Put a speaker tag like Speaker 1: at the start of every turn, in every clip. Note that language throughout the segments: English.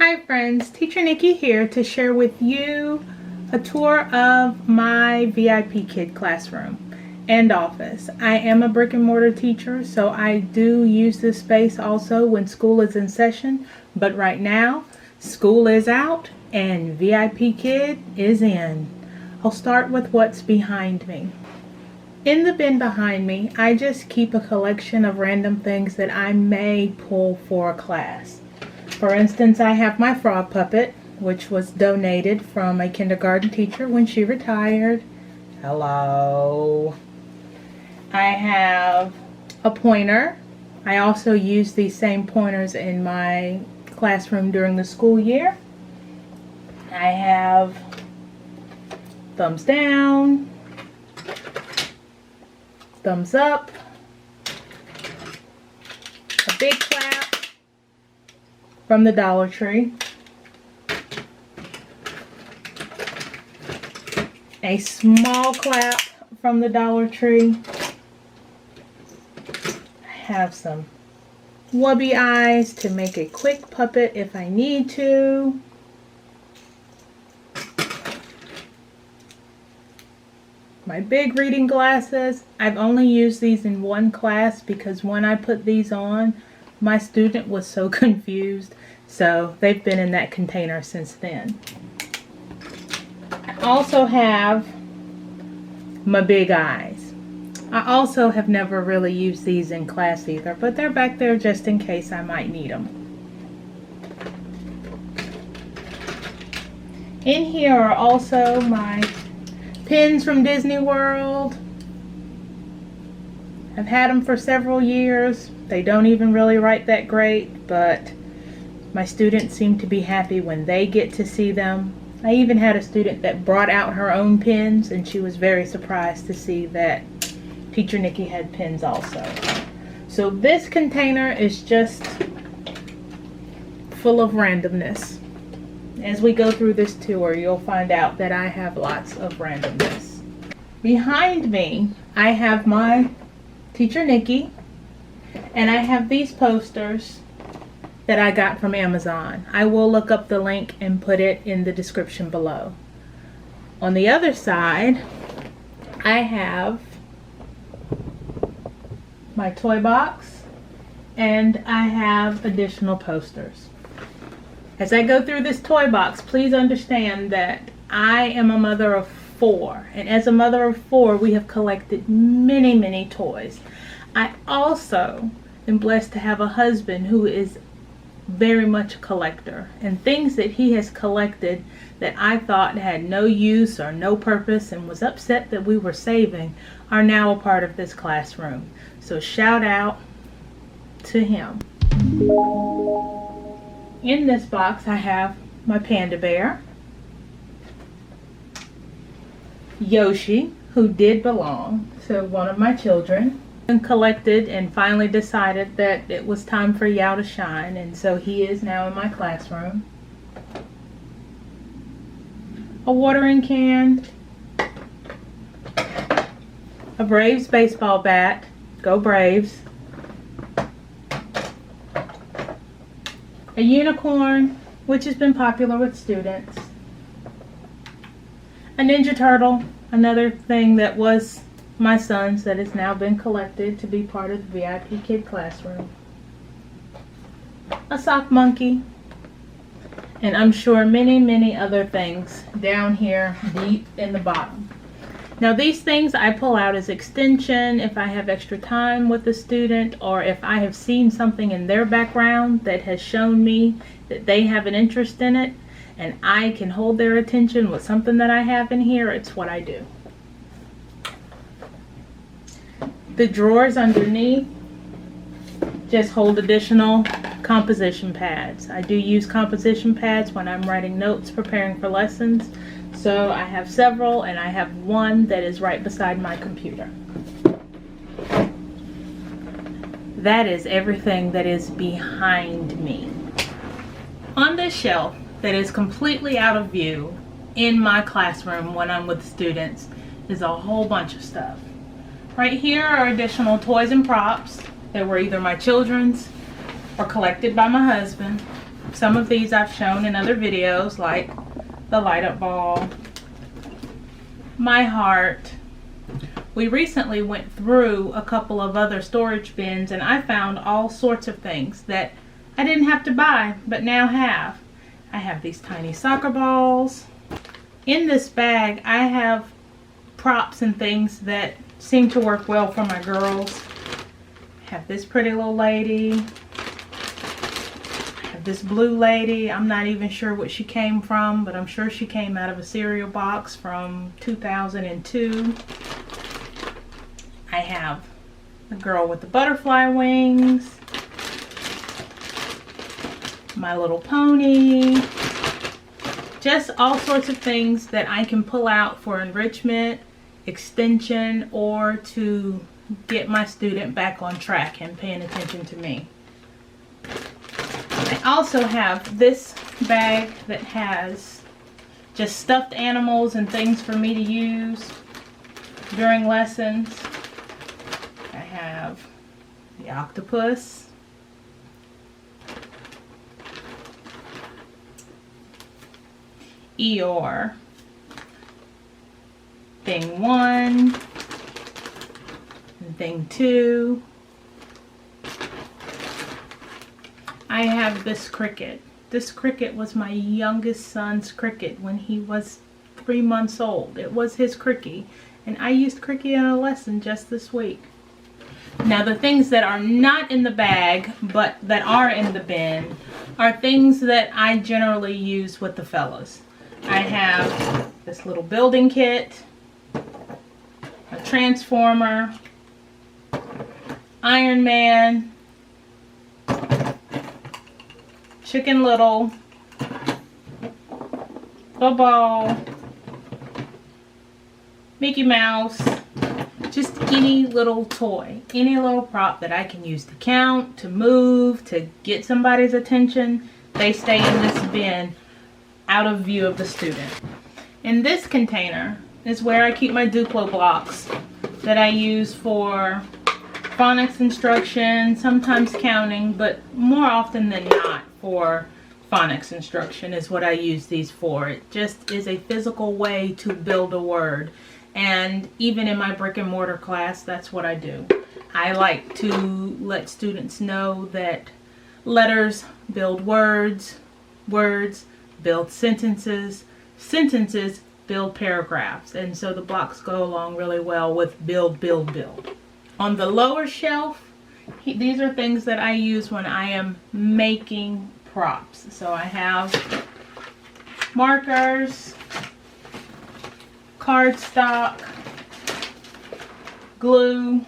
Speaker 1: Hi friends, Teacher Nikki here to share with you a tour of my VIPKID classroom and office. I am a brick and mortar teacher, so I do use this space also when school is in session, but right now school is out and VIPKID is in. I'll start with what's behind me. In the bin behind me, I just keep a collection of random things that I may pull for a class. For instance, I have my frog puppet, which was donated from a kindergarten teacher when she retired. Hello. I have a pointer. I also use these same pointers in my classroom during the school year. I have thumbs down, thumbs up, a big clap from the Dollar Tree, a small clap from the Dollar Tree. I have some wubby eyes to make a quick puppet if I need to. My big reading glasses. I've only used these in one class because when I put these on, my student was so confused, so they've been in that container since then. I also have my big eyes. I also have never really used these in class either, but they're back there just in case I might need them. In here are also my pins from Disney World. I've had them for several years. They don't even really write that great, but my students seem to be happy when they get to see them. I even had a student that brought out her own pins, and she was very surprised to see that Teacher Nikki had pins also. So this container is just full of randomness. As we go through this tour, you'll find out that I have lots of randomness. Behind me, I have my Teacher Nikki, and I have these posters that I got from Amazon. I will look up the link and put it in the description below. On the other side, I have my toy box, and I have additional posters. As I go through this toy box, please understand that I am a mother of 4, and as a mother of 4, we have collected many toys. I also am blessed to have a husband who is very much a collector, and things that he has collected that I thought had no use or no purpose and was upset that we were saving are now a part of this classroom. So shout out to him. In this box I have my panda bear, Yoshi, who did belong to one of my children, and collected and finally decided that it was time for Yao to shine, and so he is now in my classroom. A watering can, a Braves baseball bat, go Braves, a unicorn, which has been popular with students, a Ninja Turtle, another thing that was my son's that has now been collected to be part of the VIPKID Classroom, a sock monkey, and I'm sure many other things down here deep in the bottom. Now these things I pull out as extension if I have extra time with the student, or if I have seen something in their background that has shown me that they have an interest in it and I can hold their attention with something that I have in here. It's what I do. The drawers underneath just hold additional composition pads. I do use composition pads when I'm writing notes preparing for lessons. So I have several, and I have one that is right beside my computer. That is everything that is behind me. On this shelf that is completely out of view in my classroom when I'm with students is a whole bunch of stuff. Right here are additional toys and props that were either my children's or collected by my husband. Some of these I've shown in other videos, like the light up ball, my heart. We recently went through a couple of other storage bins and I found all sorts of things that I didn't have to buy, but now have. I have these tiny soccer balls. In this bag, I have props and things that seem to work well for my girls. I have this pretty little lady. I have this blue lady. I'm not even sure what she came from, but I'm sure she came out of a cereal box from 2002. I have the girl with the butterfly wings. My Little Pony. Just all sorts of things that I can pull out for enrichment, extension, or to get my student back on track and paying attention to me. I also have this bag that has just stuffed animals and things for me to use during lessons. I have the octopus. Eeyore, thing 1, and thing 2. I have this cricket. This cricket was my youngest son's cricket when he was 3 months old. It was his cricket, and I used cricket in a lesson just this week. Now the things that are not in the bag, but that are in the bin, are things that I generally use with the fellas. I have this little building kit, a transformer, Iron Man, Chicken Little, the ball, Mickey Mouse, just any little toy, any little prop that I can use to count, to move, to get somebody's attention. They stay in this bin out of view of the student. In this container is where I keep my Duplo blocks that I use for phonics instruction, sometimes counting, but more often than not for phonics instruction is what I use these for. It just is a physical way to build a word. And even in my brick and mortar class, that's what I do. I like to let students know that letters build words, words build sentences, sentences build paragraphs, and so the blocks go along really well with build, build, build. On the lower shelf, these are things that I use when I am making props. So I have markers, cardstock, glue,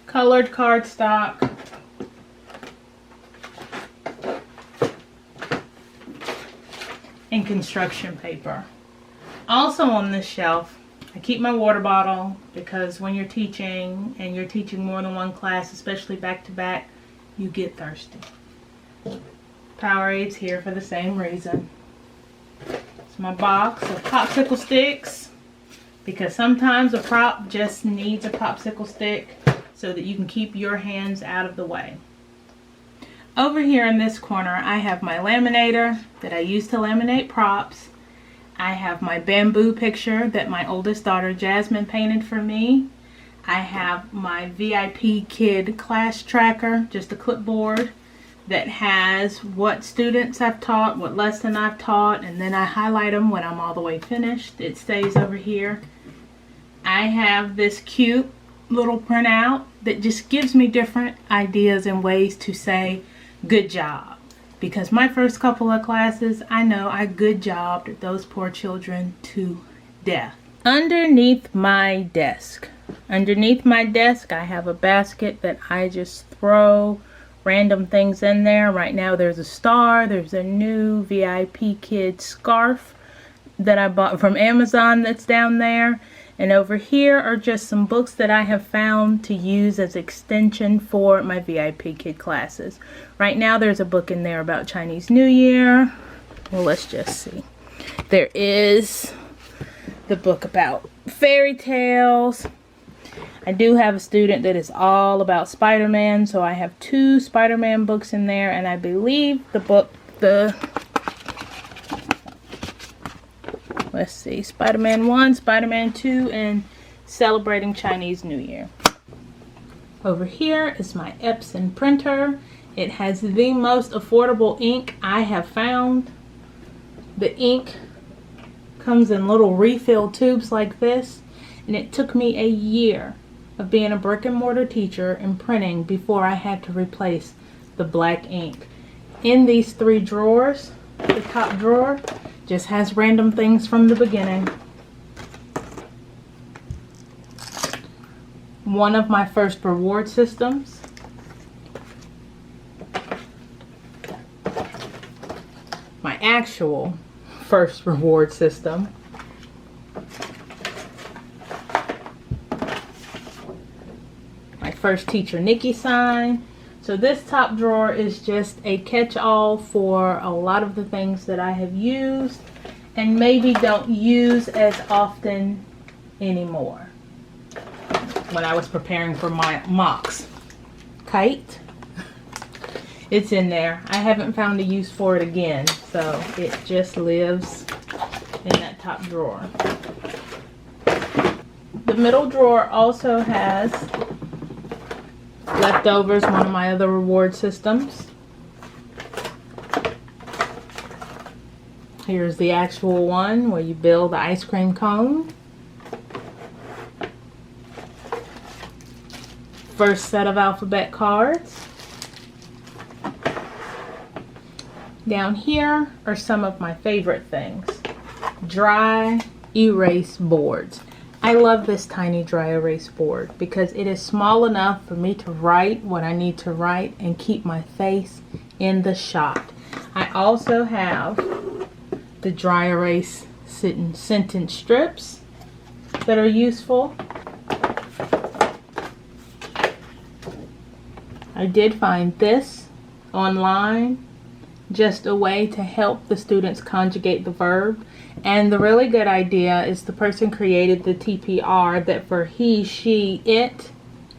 Speaker 1: colored cardstock, and construction paper. Also on this shelf, I keep my water bottle because when you're teaching and you're teaching more than one class, especially back to back, you get thirsty. Powerade's here for the same reason. It's my box of popsicle sticks because sometimes a prop just needs a popsicle stick so that you can keep your hands out of the way. Over here in this corner, I have my laminator that I use to laminate props. I have my bamboo picture that my oldest daughter Jasmine painted for me. I have my VIPKID class tracker, just a clipboard that has what students I've taught, what lesson I've taught, and then I highlight them when I'm all the way finished. It stays over here. I have this cute little printout that just gives me different ideas and ways to say good job, because my first couple of classes, I know I good jobbed those poor children to death. Underneath my desk I have a basket that I just throw random things in there. Right now there's a star, there's a new VIPKID scarf that I bought from Amazon that's down there. And over here are just some books that I have found to use as extension for my VIPKID classes. Right now there's a book in there about Chinese New Year. Well, let's just see. There is the book about fairy tales. I do have a student that is all about Spider-Man, so I have 2 Spider-Man books in there, and I believe let's see, Spider-Man 1, Spider-Man 2, and Celebrating Chinese New Year. Over here is my Epson printer. It has the most affordable ink I have found. The ink comes in little refill tubes like this, and it took me a year of being a brick and mortar teacher and printing before I had to replace the black ink. In these 3 drawers, the top drawer just has random things from the beginning. One of my first reward systems. My actual first reward system. My first Teacher Nikki sign. So this top drawer is just a catch-all for a lot of the things that I have used and maybe don't use as often anymore. When I was preparing for my mocks. Kite. It's in there. I haven't found a use for it again, so it just lives in that top drawer. The middle drawer also has leftovers, one of my other reward systems. Here's the actual one where you build the ice cream cone. First set of alphabet cards. Down here are some of my favorite things. Dry erase boards. I love this tiny dry erase board because it is small enough for me to write what I need to write and keep my face in the shot. I also have the dry erase sentence strips that are useful. I did find this online, just a way to help the students conjugate the verb. And the really good idea is the person created the TPR that for he, she, it,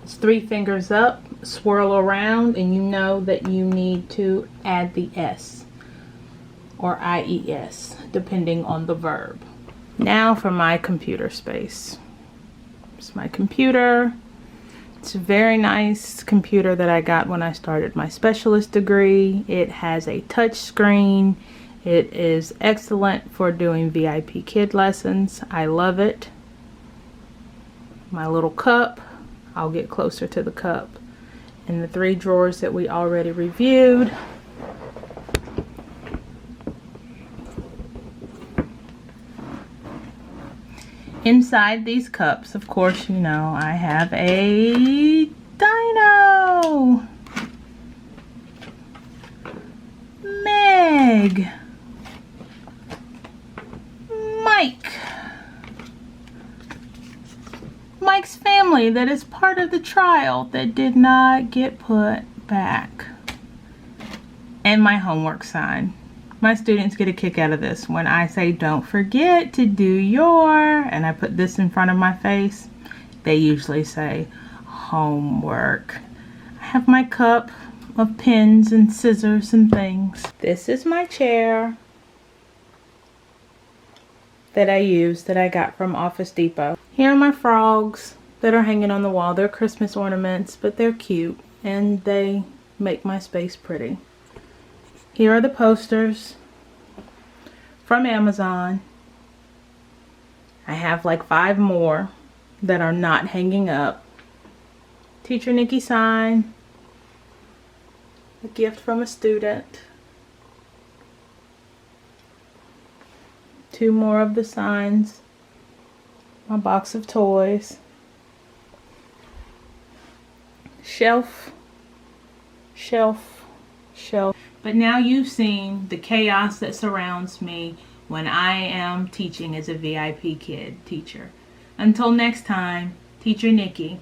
Speaker 1: it's 3 fingers up, swirl around, and you know that you need to add the S or IES depending on the verb. Now for my computer space. It's my computer. It's a very nice computer that I got when I started my specialist degree. It has a touch screen. It is excellent for doing VIPKID lessons. I love it. My little cup. I'll get closer to the cup. And the 3 drawers that we already reviewed. Inside these cups, of course, you know, I have a dino. Meg. Mike. Mike's family that is part of the trial that did not get put back. And my homework sign. My students get a kick out of this. When I say don't forget to do your, and I put this in front of my face, they usually say homework. I have my cup of pens and scissors and things. This is my chair that I use that I got from Office Depot. Here are my frogs that are hanging on the wall. They're Christmas ornaments, but they're cute and they make my space pretty. Here are the posters from Amazon. I have like 5 more that are not hanging up. Teacher Nikki sign. A gift from a student. 2 more of the signs. My box of toys. Shelf. Shelf. Shelf. But now you've seen the chaos that surrounds me when I am teaching as a VIPKID teacher. Until next time, Teacher Nikki.